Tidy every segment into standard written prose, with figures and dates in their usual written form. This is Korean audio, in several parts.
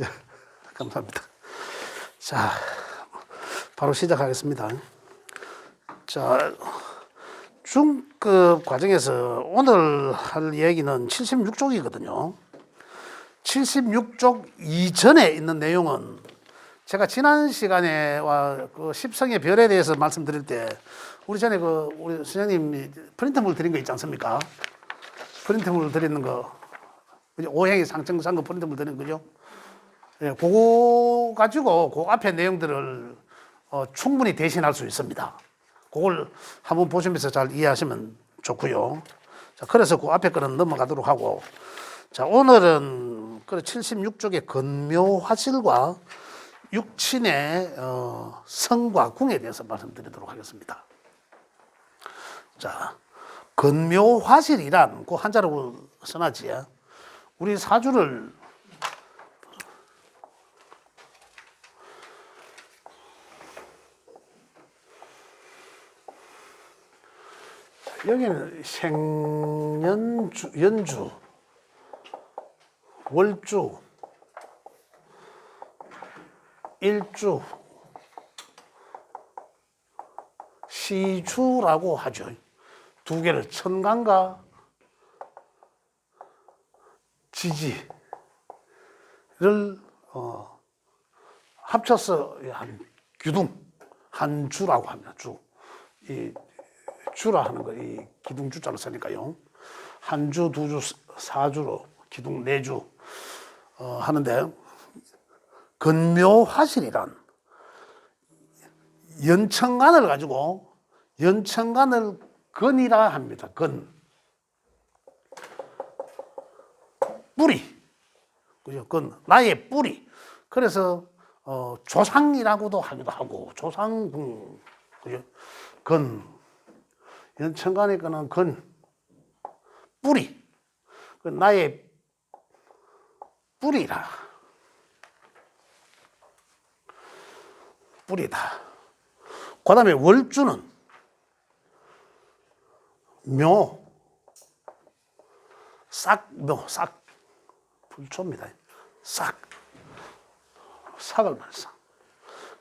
예, 감사합니다. 자, 바로 시작하겠습니다. 자, 중급 과정에서 오늘 할 얘기는 76쪽이거든요. 76쪽 이전에 있는 내용은 제가 지난 시간에 그 십성의 별에 대해서 말씀드릴 때 우리 전에 우리 선생님이 프린트물 드린 거 있지 않습니까? 프린트물 드리는 거, 오행이 상승상급 프린트물 드리는 거죠. 예, 그거 가지고 그 앞에 내용들을 충분히 대신할 수 있습니다. 그걸 한번 보시면서 잘 이해하시면 좋고요. 자, 그래서 그 앞에 거는 넘어가도록 하고, 자, 오늘은 그 76쪽의 건묘화실과 육친의 성과 궁에 대해서 말씀드리도록 하겠습니다. 자, 건묘화실이란 그 한자로 써놨지. 우리 사주를 여기는 생년주, 연주, 월주, 일주, 시주라고 하죠. 두 개를 천간과 지지를 합쳐서 한 규둥, 한 주라고 합니다. 주. 이 주라 하는 거, 이 기둥 주자로 쓰니까요. 한 주, 두 주, 사주로 기둥 네 주 하는데, 건묘화실이란 연천간을 가지고 연천간을 건이라 합니다. 건. 뿌리. 그죠? 건. 나의 뿌리. 그래서 조상이라고도 하기도 하고, 조상궁. 그죠? 건. 연천간의 거는 건. 뿌리. 그 나의 뿌리라. 뿌리다. 그 다음에 월주는 묘. 싹, 싹. 불초입니다. 싹. 싹을 말해서.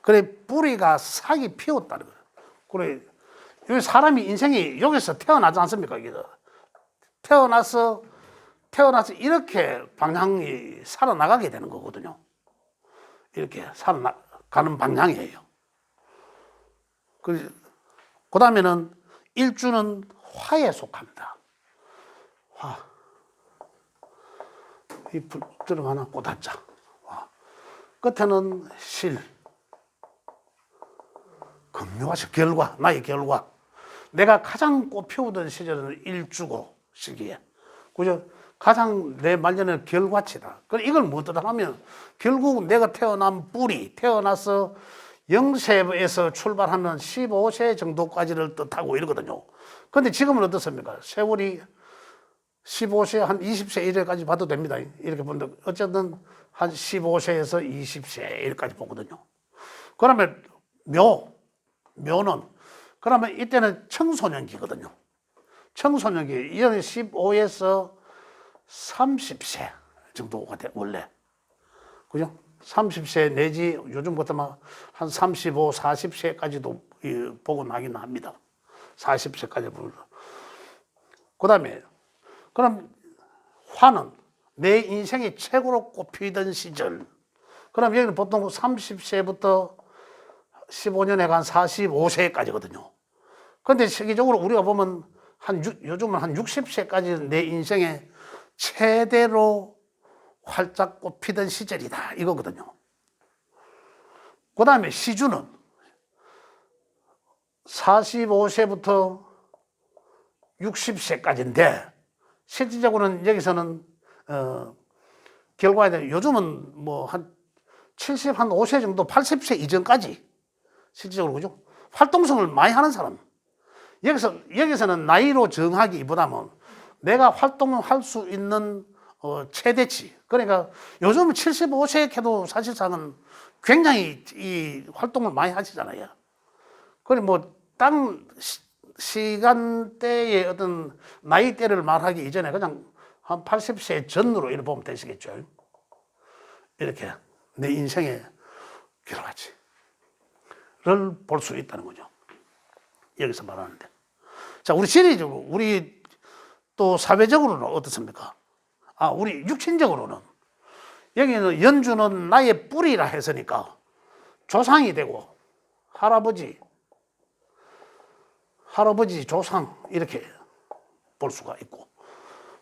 그래, 뿌리가 싹이 피웠다는 거예요. 그래, 여기 사람이 인생이 여기서 태어나지 않습니까? 태어나서 이렇게 방향이 살아나가게 되는 거거든요. 이렇게 살아가는 방향이에요. 그 다음에는 일주는 화에 속합니다. 화. 이 불 들어가나 꽃한자. 화. 끝에는 실. 건묘화실, 결과, 나의 결과. 내가 가장 꽃 피우던 시절은 일주고, 시기에. 그죠? 가장 내 말년에는 결과치다. 그럼 이걸 뭐더라 하면, 결국 내가 태어난 뿌리, 태어나서 0세에서 출발하는 15세 정도까지를 뜻하고 이러거든요. 근데 지금은 어떻습니까? 세월이 15세, 한 20세 이래까지 봐도 됩니다. 이렇게 보는데, 어쨌든 한 15세에서 20세 이래까지 보거든요. 그러면 묘는, 그러면 이때는 청소년기거든요. 청소년기, 이런 15에서 30세 정도가 돼, 원래. 그죠? 30세 내지 요즘부터 막 한 35, 40세까지도 보고 나긴 합니다. 40세까지 보고. 그 다음에, 그럼 화는 내 인생이 최고로 꼽히던 시절. 그럼 여기는 보통 30세부터 15년에 간 45세까지거든요. 근데 세계적으로 우리가 보면 요즘은 한 60세까지 내 인생에 최대로 활짝 꽃피던 시절이다. 이거거든요. 그 다음에 시주는 45세부터 60세까지인데, 실질적으로는 여기서는, 결과에 대해 요즘은 뭐 한 70, 한 5세 정도, 80세 이전까지 실질적으로, 그죠? 활동성을 많이 하는 사람. 여기서는 나이로 정하기보다는 내가 활동을 할 수 있는 최대치. 그러니까 요즘은 75세 해도 사실상은 굉장히 이 활동을 많이 하시잖아요. 그래 뭐 땅 시간대의 어떤 나이대를 말하기 이전에 그냥 한 80세 전으로 이렇게 보면 되시겠죠. 이렇게 내 인생의 결과치를 볼 수 있다는 거죠. 여기서 말하는데. 자, 우리 시리적으로, 우리 또 사회적으로는 어떻습니까? 우리 육신적으로는. 여기는 연주는 나의 뿌리라 했으니까 조상이 되고, 할아버지, 조상, 이렇게 볼 수가 있고.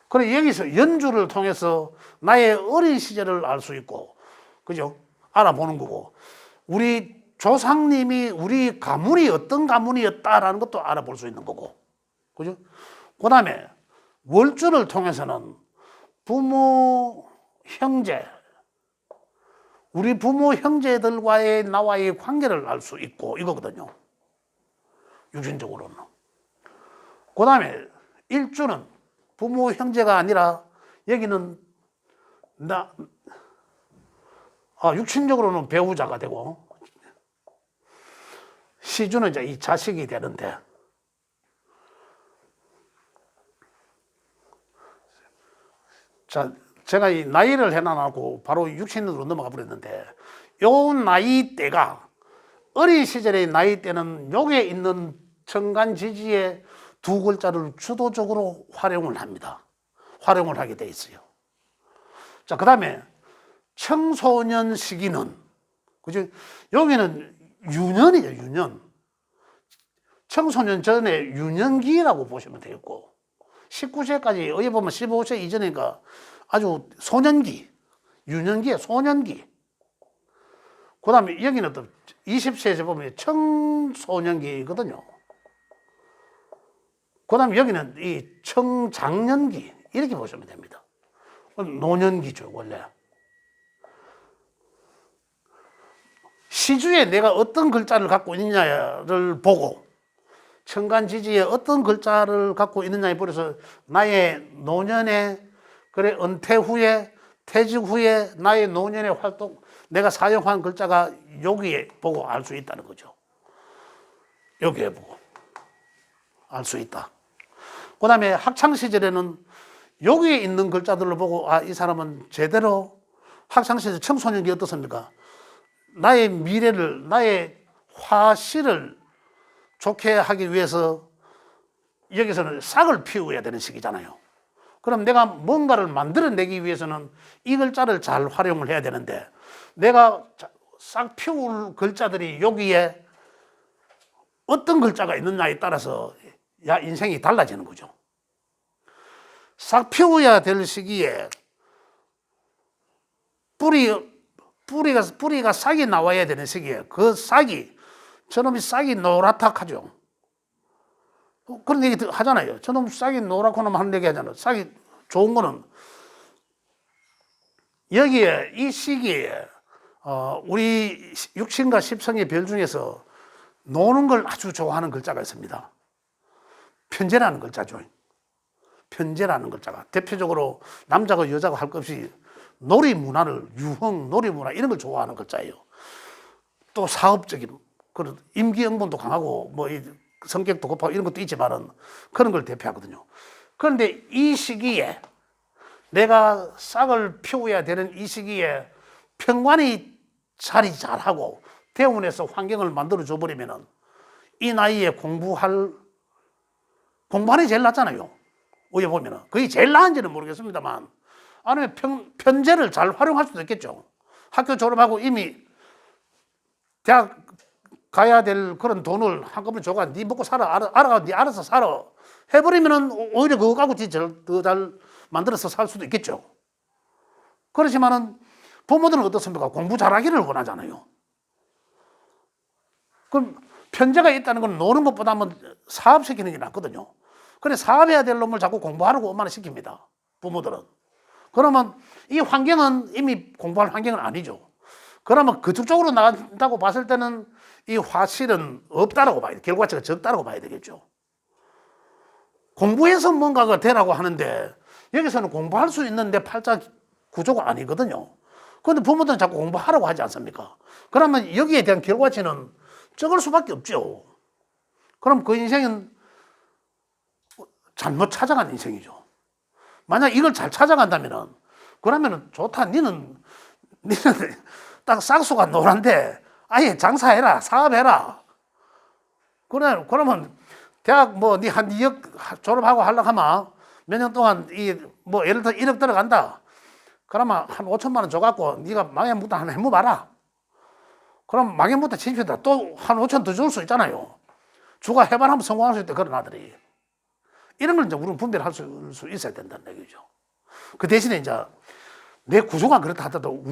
그래, 여기서 연주를 통해서 나의 어린 시절을 알 수 있고, 그죠? 알아보는 거고, 우리 조상님이 우리 가문이 어떤 가문이었다라는 것도 알아볼 수 있는 거고, 그죠? 그 다음에 월주를 통해서는 부모, 형제, 우리 부모, 형제들과의 나와의 관계를 알 수 있고, 이거거든요. 육신적으로는. 그 다음에 일주는 부모, 형제가 아니라 여기는 육신적으로는 배우자가 되고, 시주는 이제 이 자식이 되는데, 자, 제가 이 나이를 해놔놓고 바로 육신으로 넘어가 버렸는데, 요 나이대가, 어린 시절의 나이대는 여기에 있는 천간지지의 두 글자를 주도적으로 활용을 합니다. 활용을 하게 돼 있어요. 자, 그 다음에 청소년 시기는, 그죠? 여기는 유년이죠, 유년. 청소년 전에 유년기라고 보시면 되겠고, 19세까지, 어디 보면 15세 이전이니까 아주 소년기, 유년기에 소년기. 그 다음에 여기는 또 20세에서 보면 청소년기거든요. 그 다음에 여기는 이 청장년기, 이렇게 보시면 됩니다. 노년기죠, 원래. 시주에 내가 어떤 글자를 갖고 있느냐를 보고, 천간지지에 어떤 글자를 갖고 있느냐에 따라서 나의 노년에, 그래, 은퇴 후에, 퇴직 후에 나의 노년의 활동, 내가 사용한 글자가 여기에 보고 알 수 있다는 거죠. 여기에 보고 알 수 있다. 그 다음에 학창시절에는 여기에 있는 글자들을 보고, 이 사람은 제대로 학창시절 청소년기 어떻습니까? 나의 미래를, 나의 화실을 좋게 하기 위해서 여기서는 싹을 피워야 되는 시기잖아요. 그럼 내가 뭔가를 만들어내기 위해서는 이 글자를 잘 활용을 해야 되는데, 내가 싹 피울 글자들이 여기에 어떤 글자가 있느냐에 따라서 인생이 달라지는 거죠. 싹 피워야 될 시기에 뿌리가 싹이 나와야 되는 시기에 그 싹이, 저놈이 싹이 노랗다하죠. 그런 얘기 하잖아요. 저놈 싹이 노랗고 놈 하는 얘기 하잖아요. 싹이 좋은 거는 여기에 이 시기에 우리 육신과 십성의 별 중에서 노는 걸 아주 좋아하는 글자가 있습니다. 편재라는 글자죠. 편재라는 글자가 대표적으로 남자가 여자가 할 것 없이 놀이 문화를, 유흥, 놀이 문화 이런 걸 좋아하는 글자예요. 또 사업적인, 그런 임기응변도 강하고 뭐 성격도 급하고 이런 것도 있지만은 그런 걸 대표하거든요. 그런데 이 시기에 내가 싹을 피워야 되는 이 시기에 평관이 자리 잘하고 대원에서 환경을 만들어 줘버리면은 이 나이에 공부하는 게 제일 낫잖아요. 어디 보면은 그게 제일 나은지는 모르겠습니다만, 아니면 편제를 잘 활용할 수도 있겠죠. 학교 졸업하고 이미 대학 가야 될 그런 돈을 한꺼번에 줘가 네 먹고 살아, 알아가 네 알아서 살아 해버리면은 오히려 그거 갖고 더 잘 만들어서 살 수도 있겠죠. 그렇지만은 부모들은 어떻습니까? 공부 잘하기를 원하잖아요. 그럼 편제가 있다는 건 노는 것보다는 사업시키는 게 낫거든요. 그래, 사업해야 될 놈을 자꾸 공부하라고 엄마는 시킵니다. 부모들은. 그러면 이 환경은 이미 공부할 환경은 아니죠. 그러면 그쪽 쪽으로 나간다고 봤을 때는 이 화실은 없다라고 봐야 돼. 결과치가 적다라고 봐야 되겠죠. 공부해서 뭔가가 되라고 하는데 여기서는 공부할 수 있는데 팔자 구조가 아니거든요. 그런데 부모들은 자꾸 공부하라고 하지 않습니까? 그러면 여기에 대한 결과치는 적을 수밖에 없죠. 그럼 그 인생은 잘못 찾아간 인생이죠. 만약 이걸 잘 찾아간다면은, 그러면은 좋다. 니는 니는 딱 싹수가 노란데 아예 장사해라, 사업해라. 그러면 대학 뭐 니 한 2억 졸업하고 하려고 하면 몇 년 동안 뭐 예를 들어 1억 들어간다. 그러면 한 5천만 원 줘갖고 니가 망해부터 하나 해봐라. 그럼 망해부터 진입했다. 또 한 5천 더 줄 수 있잖아요. 주가 해발하면 성공할 수 있다. 그런 아들이. 이런 걸 이제 우리는 분별할 수 있어야 된다는 얘기죠. 그 대신에 이제 내 구조가 그렇다 하더라도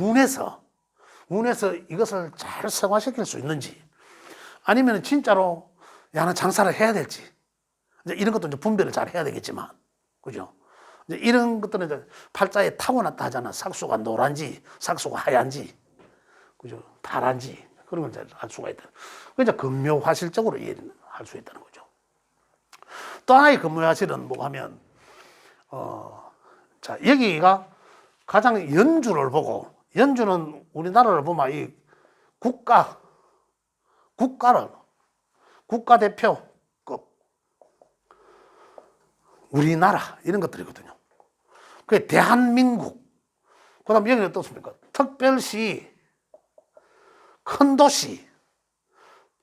운에서 이것을 잘 승화시킬 수 있는지 아니면 진짜로 야, 나 장사를 해야 될지 이제 이런 것도 이제 분별을 잘 해야 되겠지만 그죠? 이제 이런 것들은 이제 팔자에 타고났다 하잖아. 삭수가 노란지, 삭수가 하얀지, 그죠? 파란지 그런 걸 이제 알 수가 있다. 그러니까 금묘화실적으로 이해를 할 수 있다는 거죠. 또 하나의 금묘화실은 뭐 하면 자 여기가 가장 연주를 보고 연주는 우리나라를 보면 이 국가대표급 우리나라 이런 것들이거든요. 그게 대한민국. 그다음 여기는 어떻습니까? 특별시, 큰 도시,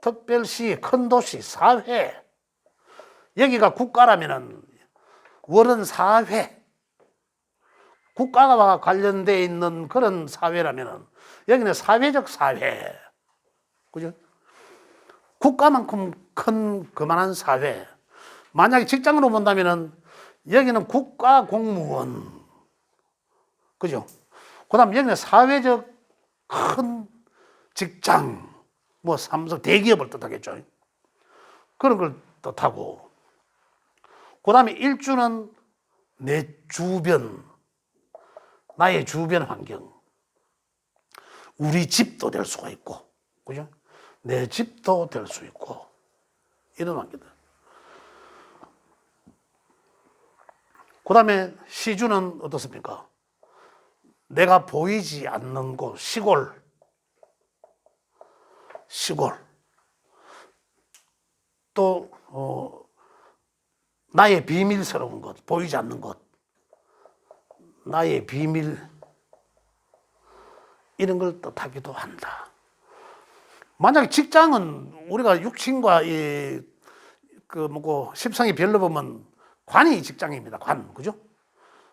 특별시, 큰 도시, 사회. 여기가 국가라면은 월은 사회. 국가와 관련되어 있는 그런 사회라면은 여기는 사회적 사회. 그죠? 국가만큼 큰 그만한 사회. 만약에 직장으로 본다면은 여기는 국가 공무원. 그죠? 그 다음 여기는 사회적 큰 직장. 뭐 삼성 대기업을 뜻하겠죠. 그런 걸 뜻하고. 그 다음에 일주는 내 주변. 나의 주변 환경. 우리 집도 될 수가 있고. 그죠? 내 집도 될 수 있고. 이런 환경들. 그 다음에 시주는 어떻습니까? 내가 보이지 않는 곳, 시골. 또, 나의 비밀스러운 것, 보이지 않는 것. 나의 비밀. 이런 걸 뜻하기도 한다. 만약에 직장은 우리가 육친과 십성이 별로 보면 관이 직장입니다. 관. 그죠?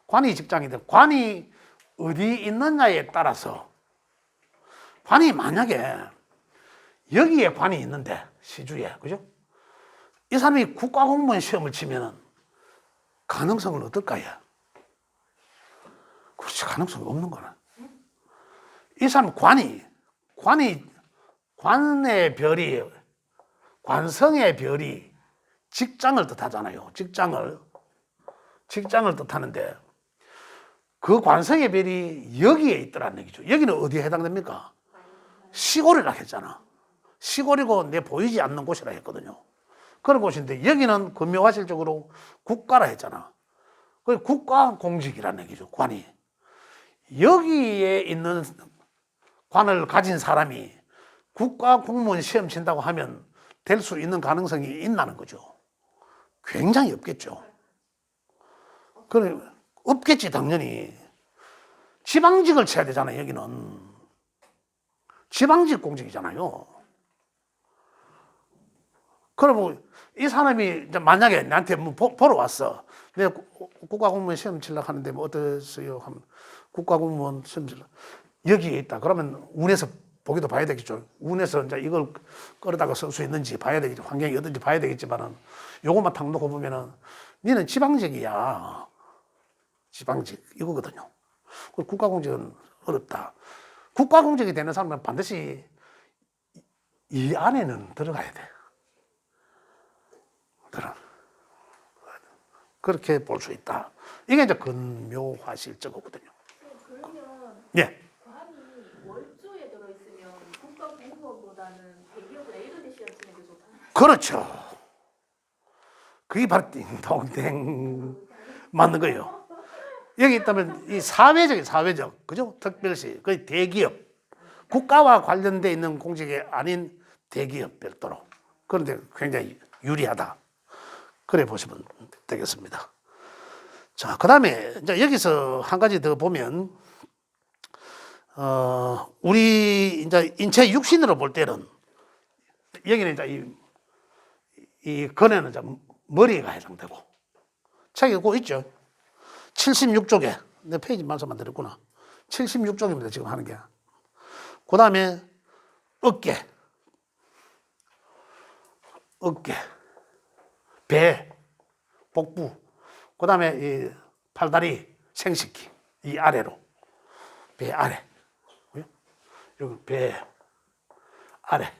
관이 직장인데 관이 어디 있느냐에 따라서 관이 만약에 여기에 관이 있는데 시주에 그죠? 이 사람이 국가공무원 시험을 치면은 가능성은 어떨까요? 그렇지 가능성이 없는 거는 이 사람 관의 별이 관성의 별이 직장을 뜻하잖아요. 직장을 뜻하는데 그 관성의 별이 여기에 있더라는 얘기죠. 여기는 어디에 해당됩니까? 시골이라 했잖아. 시골이고 내 보이지 않는 곳이라 했거든요. 그런 곳인데 여기는 금묘화실적으로 국가라 했잖아. 그 국가 공직이라는 얘기죠. 관이. 여기에 있는 관을 가진 사람이 국가 공무원 시험 친다고 하면 될 수 있는 가능성이 있다는 거죠. 굉장히 없겠죠. 그래, 없겠지, 당연히. 지방직을 쳐야 되잖아요, 여기는. 지방직 공직이잖아요. 그러면 이 사람이 만약에 나한테 뭐 보러 왔어. 내가 국가공무원 시험 치려고 하는데 뭐 어떠세요? 하면 국가공무원 시험 치려고. 여기에 있다. 그러면 운에서 보기도 봐야 되겠죠. 운에서 이제 이걸 끌어다가 쓸 수 있는지 봐야 되겠죠. 환경이 어떤지 봐야 되겠지만은 요것만 탁 놓고 보면은 니는 지방직이야. 지방직 이거거든요. 국가공직은 어렵다. 국가공직이 되는 사람은 반드시 이 안에는 들어가야 돼. 그렇게 볼 수 있다. 이게 이제 근묘화실적이거든요. 그러면 예. 관이 월조에 들어있으면 국가공무원보다는 대기업보다 예전에 시험 치는 게 좋다. 그렇죠. 그게 바로 띵동댕 맞는 거예요. 여기 있다면 이 사회적, 그죠? 특별시, 그 대기업, 국가와 관련돼 있는 공직이 아닌 대기업 별도로. 그런데 굉장히 유리하다. 그래 보시면 되겠습니다. 자, 그 다음에 이제 여기서 한 가지 더 보면, 우리 이제 인체 육신으로 볼 때는 여기는 이제 이 근에는 이제 머리가 해당되고 책에 꼭 있죠. 76쪽에 내 페이지 말씀만 드렸구나. 76쪽입니다. 지금 하는 게. 그 다음에 어깨, 배, 복부, 그 다음에 이 팔다리 생식기 이 아래로 배 아래, 여기 배 아래에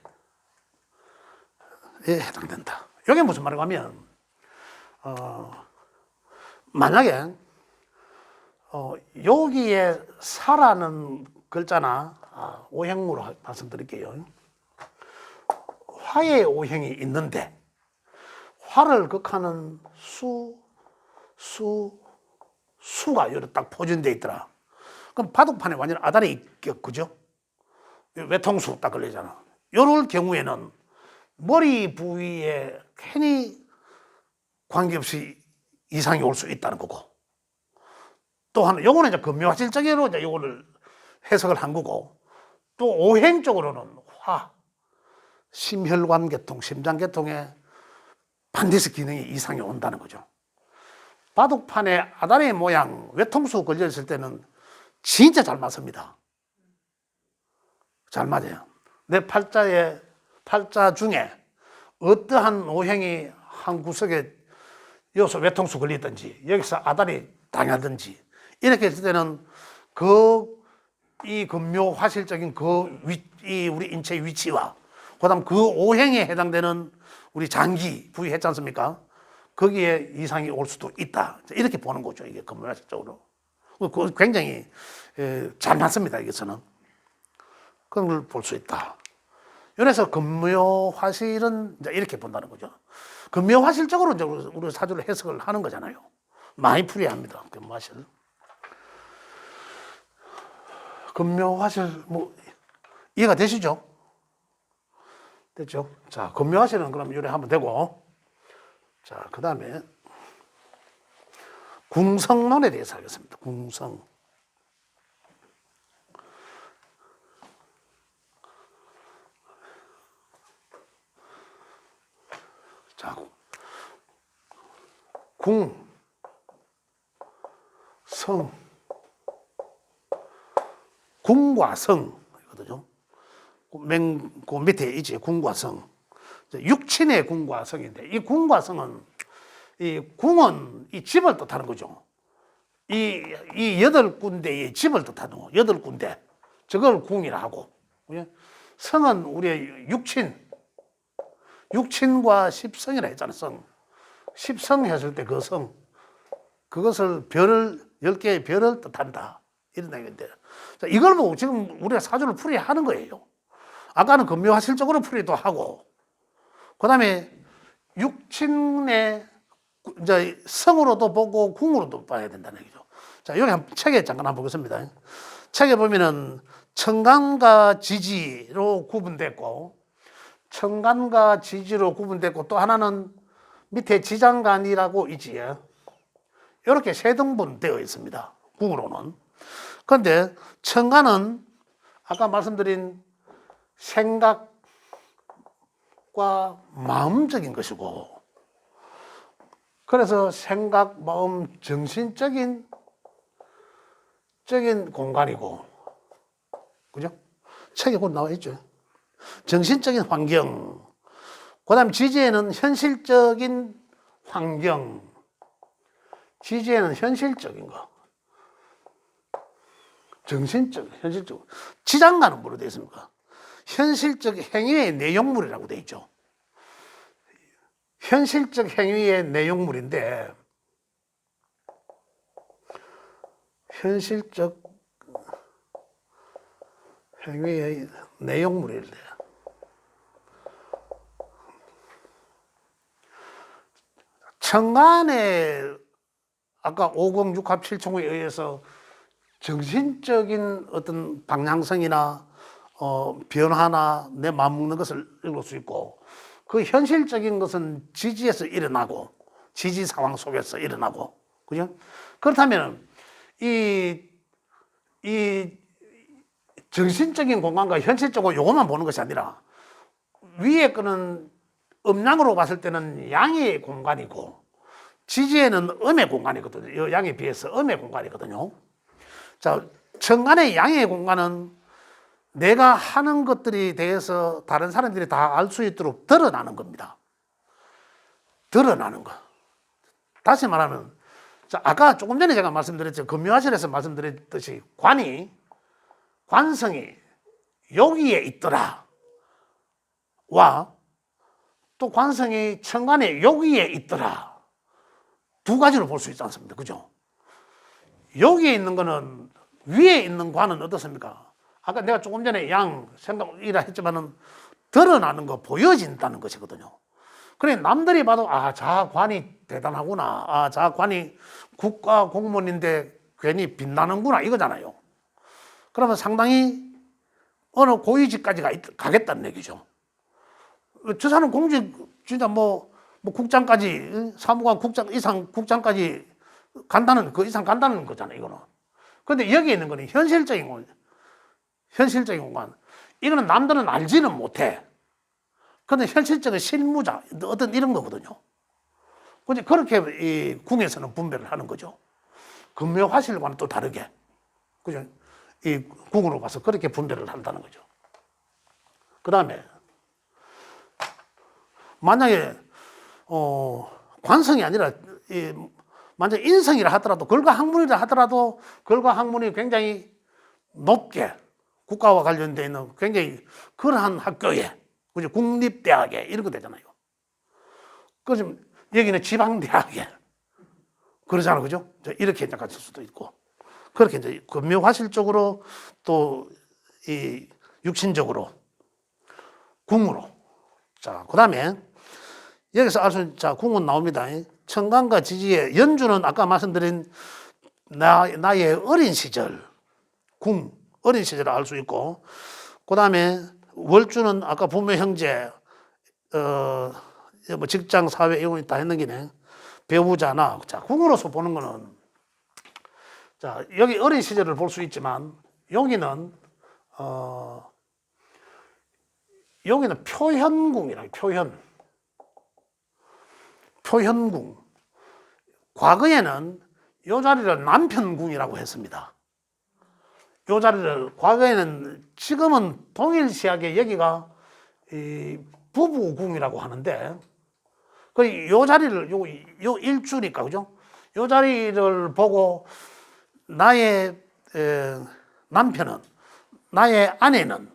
해당된다. 이게 무슨 말인가 하면 만약에 여기에 사라는 글자나 오행으로 말씀드릴게요. 화의 오행이 있는데 화를 극하는 수가 여기 딱 포진되어 있더라. 그럼 바둑판에 완전 아다리 그죠? 외통수 딱 걸리잖아. 이럴 경우에는 머리 부위에 괜히 관계없이 이상이 올 수 있다는 거고. 또 하나, 요거는 이제 금묘화실적으로 이제 요거를 해석을 한 거고, 또 오행적으로는 화, 심혈관 계통, 심장 계통에 반드시 기능이 이상이 온다는 거죠. 바둑판에 아다리 모양 외통수 걸려 있을 때는 진짜 잘 맞습니다. 잘 맞아요. 내 팔자 중에 어떠한 오행이 한 구석에 여기서 외통수 걸리든지 여기서 아다리 당하든지 이렇게 했을 때는 이 금묘화실적인 이 우리 인체의 위치와 그다음 그 오행에 해당되는 우리 장기 부위 했지 않습니까? 거기에 이상이 올 수도 있다. 이렇게 보는 거죠. 이게 금묘화실적으로. 굉장히 잘 맞습니다. 여기서는. 그런 걸 볼 수 있다. 그래서 금묘화실은 이제 이렇게 본다는 거죠. 금묘화실적으로 이제 우리 사주를 해석을 하는 거잖아요. 많이 풀어야 합니다. 금묘화실. 금묘화실 뭐 이해가 되시죠? 됐죠? 자, 금묘화실은 그럼 요래 하면 되고, 자, 그 다음에 궁성론에 대해서 하겠습니다. 궁성. 자, 궁과 성이거든요. 그 밑에 있지, 궁과 성. 육친의 궁과 성인데, 이 궁과 성은, 이 궁은 이 집을 뜻하는 거죠. 이 여덟 군데의 집을 뜻하는 거, 여덟 군데. 저걸 궁이라 하고. 성은 우리의 육친과 십성이라 했잖아요, 성. 십성 했을 때 그 성. 그것을 10개의 별을 뜻한다. 이런 얘기인데. 자, 이걸 보고 지금 우리가 사주를 풀이야 하는 거예요. 아까는 금묘화실적으로 풀이도 하고, 그 다음에 육친의 이제 성으로도 보고 궁으로도 봐야 된다는 얘기죠. 자, 여기 책에 잠깐 한번 보겠습니다. 책에 보면은 청간과 지지로 구분됐고, 청간과 지지로 구분됐고, 또 하나는 밑에 지장간이라고 있지요. 이렇게 세 등분 되어 있습니다. 궁으로는. 그런데 청간은 아까 말씀드린 생각과 마음적인 것이고, 그래서 생각, 마음, 정신적인 공간이고, 그죠? 책에 곧 나와 있죠. 정신적인 환경, 그 다음 지지에는 현실적인 환경, 지지에는 현실적인 거, 정신적, 현실적. 지장간은 뭐로 되어 있습니까? 현실적 행위의 내용물이라고 되어 있죠. 현실적 행위의 내용물인데, 현실적 행위의 내용물인데, 청간에 아까 506합 7총에 의해서 정신적인 어떤 방향성이나 변화나 내 마음 먹는 것을 읽을 수 있고, 그 현실적인 것은 지지에서 일어나고, 지지 상황 속에서 일어나고, 그죠? 그렇다면 이 정신적인 공간과 현실적으로 요것만 보는 것이 아니라 위에 거는 음양으로 봤을 때는 양의 공간이고 지지에는 음의 공간이거든요. 이 양에 비해서 음의 공간이거든요. 자, 천간의 양의 공간은 내가 하는 것들에 대해서 다른 사람들이 다 알 수 있도록 드러나는 겁니다. 드러나는 거. 다시 말하면, 자, 아까 조금 전에 제가 말씀드렸죠. 금묘화실에서 말씀드렸듯이 관성이 여기에 있더라. 와, 또 관성이 천간에 여기에 있더라. 두 가지로 볼 수 있지 않습니까? 그죠? 여기에 있는 거는, 위에 있는 관은 어떻습니까? 아까 내가 조금 전에 생각이라 했지만은 드러나는 거, 보여진다는 것이거든요. 그래, 남들이 봐도, 아, 자 관이 대단하구나. 아, 자 관이 국가 공무원인데 괜히 빛나는구나. 이거잖아요. 그러면 상당히 어느 고위직까지 가겠다는 얘기죠. 저 사람 공직, 진짜 국장까지, 사무관 국장 이상 국장까지 간다는, 그 이상 간다는 거잖아요, 이거는. 근데 여기 있는 거는 현실적인 공간. 이거는 남들은 알지는 못해. 근데 현실적인 실무자, 어떤 이런 거거든요. 근데 그렇게 이 궁에서는 분별을 하는 거죠. 금묘 화실과는 또 다르게. 그죠? 이 궁으로 봐서 그렇게 분별을 한다는 거죠. 그 다음에, 만약에, 관성이 아니라, 만약 인성이라 하더라도, 걸과학문이라 하더라도, 걸과학문이 굉장히 높게 국가와 관련되어 있는 굉장히 그러한 학교에, 그죠? 국립대학에 이런 거 되잖아요. 그래서 여기는 지방대학에 그러잖아요. 그죠? 이렇게 약간 쓸 수도 있고. 그렇게 이제 금묘화실적으로 또 이 육신적으로 궁으로. 자, 그 다음에 여기서 알 수 있는, 자, 궁은 나옵니다. 천간과 지지의 연주는 아까 말씀드린 나의 어린 시절, 어린 시절을 알 수 있고, 그 다음에 월주는 아까 부모, 형제, 직장, 사회, 이런 다 했는 기네. 배우자나, 자, 궁으로서 보는 거는, 자, 여기 어린 시절을 볼 수 있지만, 여기는 표현궁이라, 표현궁. 과거에는 이 자리를 남편궁이라고 했습니다. 이 자리를, 과거에는, 지금은 동일시하게 여기가 부부궁이라고 하는데, 이 자리를, 요 일주니까, 그죠? 이 자리를 보고, 나의 남편은, 나의 아내는,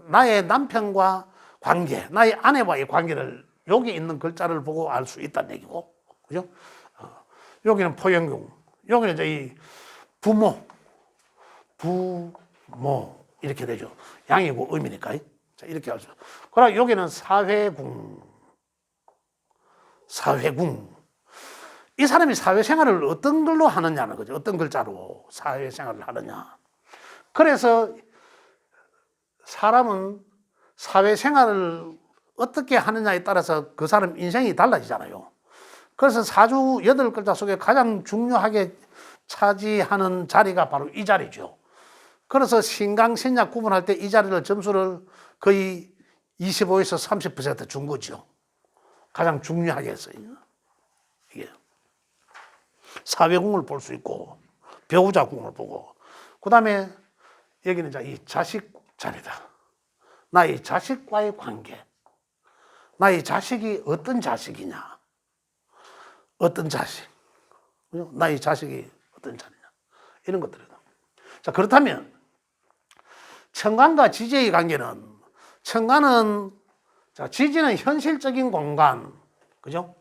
나의 남편과 관계, 나의 아내와의 관계를 여기 있는 글자를 보고 알 수 있다는 얘기고, 그죠? 여기는 포현궁, 여기는 이제 이 부모, 이렇게 되죠. 양이고 의미니까. 자, 이렇게 하죠. 그럼 여기는 사회궁. 이 사람이 사회생활을 어떤 걸로 하느냐는 거죠. 어떤 글자로 사회생활을 하느냐. 그래서 사람은 사회생활을 어떻게 하느냐에 따라서 그 사람 인생이 달라지잖아요. 그래서 사주 8글자 속에 가장 중요하게 차지하는 자리가 바로 이 자리죠. 그래서 신강, 신약 구분할 때 이 자리를 점수를 거의 25에서 30% 준 거죠. 가장 중요하게 했어요. 이게 사회궁을 볼 수 있고, 배우자궁을 보고, 그 다음에 여기는 이제 이 자식 자리다. 나의 자식과의 관계. 나의 자식이 어떤 자식이냐. 어떤 자식. 나의 자식이 어떤 자리냐. 이런 것들이다. 자, 그렇다면, 천간과 지지의 관계는, 천간은, 자, 지지는 현실적인 공간. 그죠?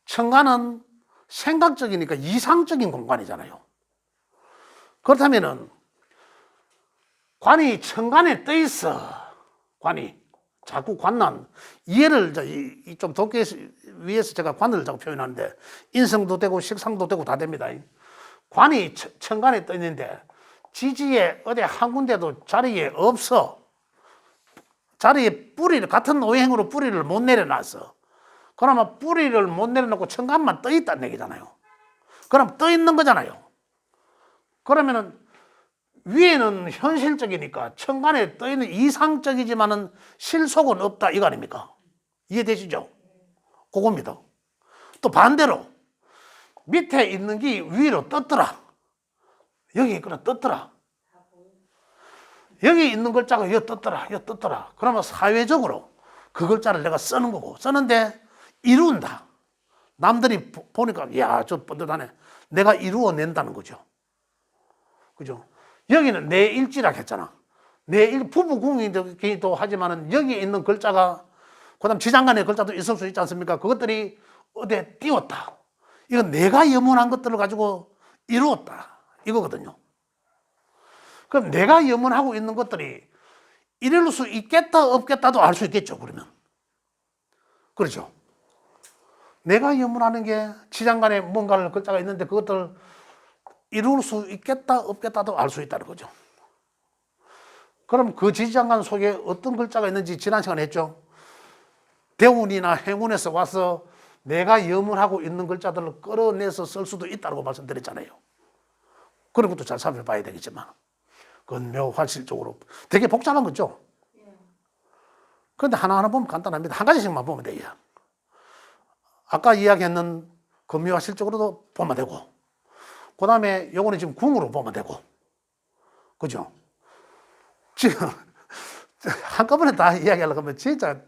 천간은 생각적이니까 이상적인 공간이잖아요. 그렇다면은, 관이 천간에 떠 있어. 관이. 자꾸 관난. 이해를 좀 돕기 위해서 제가 관을 자꾸 표현하는데, 인성도 되고 식상도 되고 다 됩니다. 관이 천간에 떠 있는데, 지지에 어디 한 군데도 자리에 없어. 자리에 뿌리를, 같은 오행으로 뿌리를 못 내려놨어. 그러면 뿌리를 못 내려놓고 천간만 떠 있다는 얘기잖아요. 그럼 떠 있는 거잖아요. 그러면은 위에는 현실적이니까 천간에 떠 있는 이상적이지만은 실속은 없다 이거 아닙니까? 이해되시죠? 그겁니다. 또 반대로 밑에 있는 게 위로 떴더라. 여기 있거나 떴더라. 여기 있는 글자가 여기 떴더라. 여기 떴더라. 그러면 사회적으로 그 글자를 내가 쓰는 거고 쓰는데 이룬다. 남들이 보니까 야, 저 뻔듯하네. 내가 이루어낸다는 거죠. 그죠? 여기는 내 일지라고 했잖아. 내 일, 부부궁이기도 하지만은 여기 있는 글자가 그다음 지장간의 글자도 있을 수 있지 않습니까? 그것들이 어디에 띄웠다. 이건 내가 염원한 것들을 가지고 이루었다. 이거거든요. 그럼 내가 염원하고 있는 것들이 이룰 수 있겠다, 없겠다도 알 수 있겠죠, 그러면. 그렇죠. 내가 염원하는 게 지장간에 뭔가를 글자가 있는데 그것들을 이룰 수 있겠다, 없겠다도 알 수 있다는 거죠. 그럼 그 지장간 속에 어떤 글자가 있는지 지난 시간에 했죠. 대운이나 행운에서 와서 내가 염원하고 있는 글자들을 끌어내서 쓸 수도 있다고 말씀드렸잖아요. 그런 것도 잘 살펴봐야 되겠지만 그건 매우 현실적으로 되게 복잡한 거죠. 그런데 하나하나 보면 간단합니다. 한 가지씩만 보면 돼요. 아까 이야기했는 금요와 실적으로도 보면 되고 그 다음에 요거는 지금 궁으로 보면 되고 그죠? 지금 한꺼번에 다 이야기하려고 하면 진짜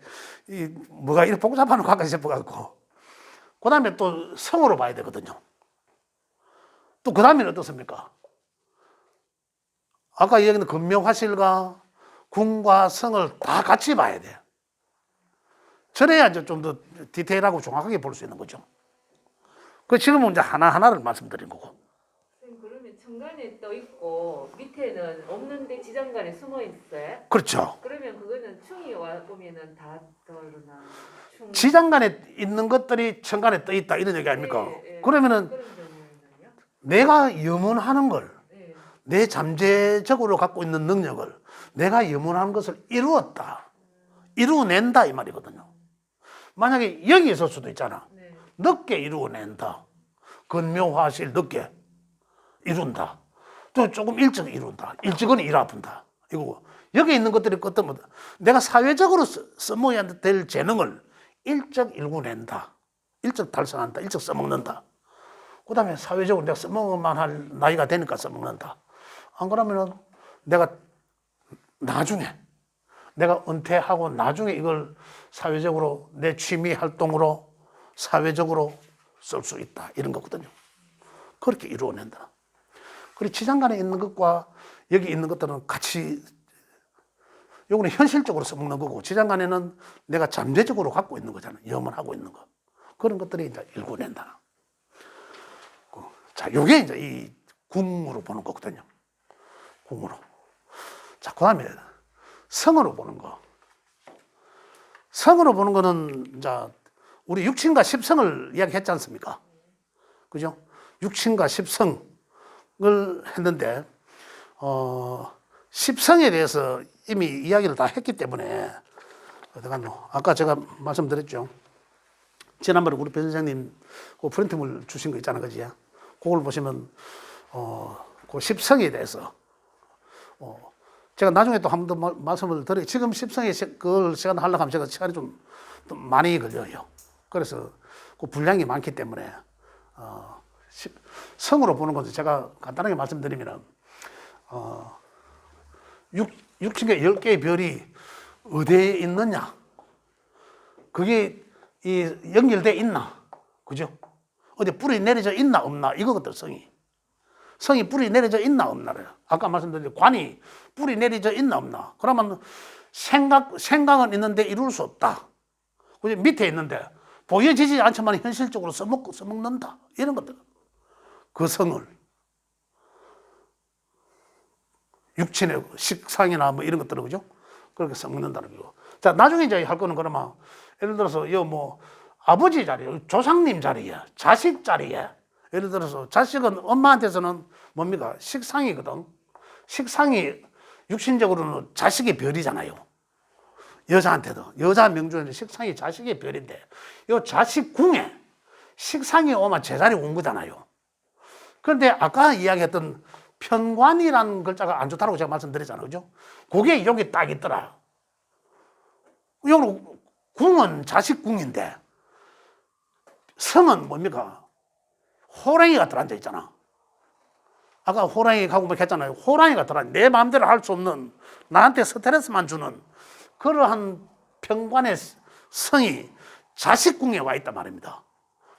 뭐가 이렇게 복잡한 거 갈까 싶어갖고 그 다음에 또 성으로 봐야 되거든요. 또 그 다음에는 어떻습니까? 아까 이야기했던 금묘화실과 궁과 성을 다 같이 봐야 돼요. 저래야 이제 좀 더 디테일하고 정확하게 볼 수 있는 거죠. 그 지금은 이제 하나하나를 말씀드린 거고. 그러면 천간에 떠 있고 밑에는 없는데 지장간에 숨어 있어요? 그렇죠. 그러면 그거는 충이 와 보면은 다 떠오르나? 지장간에 있는 것들이 천간에 떠 있다 이런 얘기 아닙니까? 네, 그러면은 그런 점이면요? 내가 염원하는 걸, 네. 내 잠재적으로 갖고 있는 능력을 내가 염원하는 것을 이루었다. 이루어낸다 이 말이거든요. 만약에 여기 있을 수도 있잖아. 네. 늦게 이루어낸다. 근묘화실 늦게 이룬다. 또 조금 일찍 이룬다. 일찍은 일 아픈다. 이거고. 여기 있는 것들이 어떤 뭐 내가 사회적으로 써먹어야 될 재능을 일찍 일궈낸다. 일찍 달성한다. 일찍 써먹는다. 그 다음에 사회적으로 내가 써먹을만 할 나이가 되니까 써먹는다. 안 그러면은 내가 나중에 내가 은퇴하고 나중에 이걸 사회적으로 내 취미 활동으로 사회적으로 쓸 수 있다. 이런 거거든요. 그렇게 이루어낸다. 그리고 지장간에 있는 것과 여기 있는 것들은 같이 요거는 현실적으로 써먹는 거고 지장간에는 내가 잠재적으로 갖고 있는 거잖아요. 염원하고 있는 거. 그런 것들이 이제 일궈낸다. 자, 요게 이제 이 궁으로 보는 거거든요. 궁으로. 자, 그 다음에 성으로 보는 거. 성으로 보는 거는 이제 우리 육친과 십성을 이야기했지 않습니까? 그죠? 육친과 십성을 했는데, 십성에 대해서 이미 이야기를 다 했기 때문에, 아까 제가 말씀드렸죠. 지난번에 우리 배 선생님 그 프린트물 주신 거 있잖아요. 그지? 그걸 보시면, 그 십성에 대해서, 제가 나중에 또 한 번 더 말씀을 드려요. 지금 십성에 그걸 시간 하려고 하면 제가 시간이 좀 많이 걸려요. 그래서 그 분량이 많기 때문에, 성으로 보는 것은 제가 간단하게 말씀드리면, 육신의 10개의 별이 어디에 있느냐? 그게 연결되어 있나? 그죠? 어디 뿌리 내려져 있나, 없나? 이거거든, 성이. 성이 뿌리 내려져 있나, 없나래요. 아까 말씀드린 관이 뿌리 내려져 있나, 없나? 그러면 생각은 있는데 이룰 수 없다. 그죠? 밑에 있는데 보여지지 않지만 현실적으로 써먹는다. 이런 것들. 그 성을. 육친의 식상이나 뭐 이런 것들을, 그죠? 그렇게 써먹는다는 거고. 자, 나중에 이제 할 거는 그러면, 예를 들어서, 아버지 자리에, 조상님 자리에, 자식 자리에, 예를 들어서, 자식은 엄마한테서는 뭡니까? 식상이거든. 식상이 육신적으로는 자식의 별이잖아요. 여자한테도. 여자 명주에는 식상이 자식의 별인데, 이 자식 궁에 식상이 오면 제자리 온 거잖아요. 그런데 아까 이야기했던 편관이라는 글자가 안 좋다고 제가 말씀드렸잖아요. 그죠? 그게 여기 딱 있더라. 여기 궁은 자식궁인데 성은 뭡니까? 호랑이가 들어앉아 있잖아. 아까 호랑이 가고 막 했잖아요. 호랑이가 들어앉아. 내 마음대로 할 수 없는, 나한테 스트레스만 주는 그러한 편관의 성이 자식궁에 와 있단 말입니다.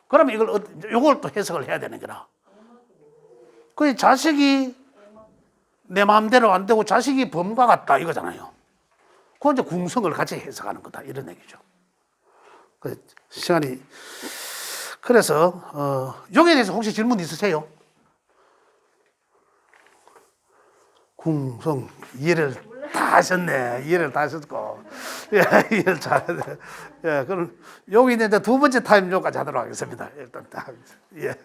그러면 이걸 또 해석을 해야 되는 거라. 그 자식이 내 마음대로 안 되고 자식이 범과 같다 이거잖아요. 그건 이제 궁성을 같이 해석하는 거다 이런 얘기죠. 그 시간이 그래서 여기에 대해서 혹시 질문 있으세요? 궁성 이해를 다 하셨네. 이해를 다 하셨고, 예, 이해를 잘했네. 예, 그럼 여기 이제 두 번째 타임 요까지 하도록 하겠습니다. 일단 딱 예.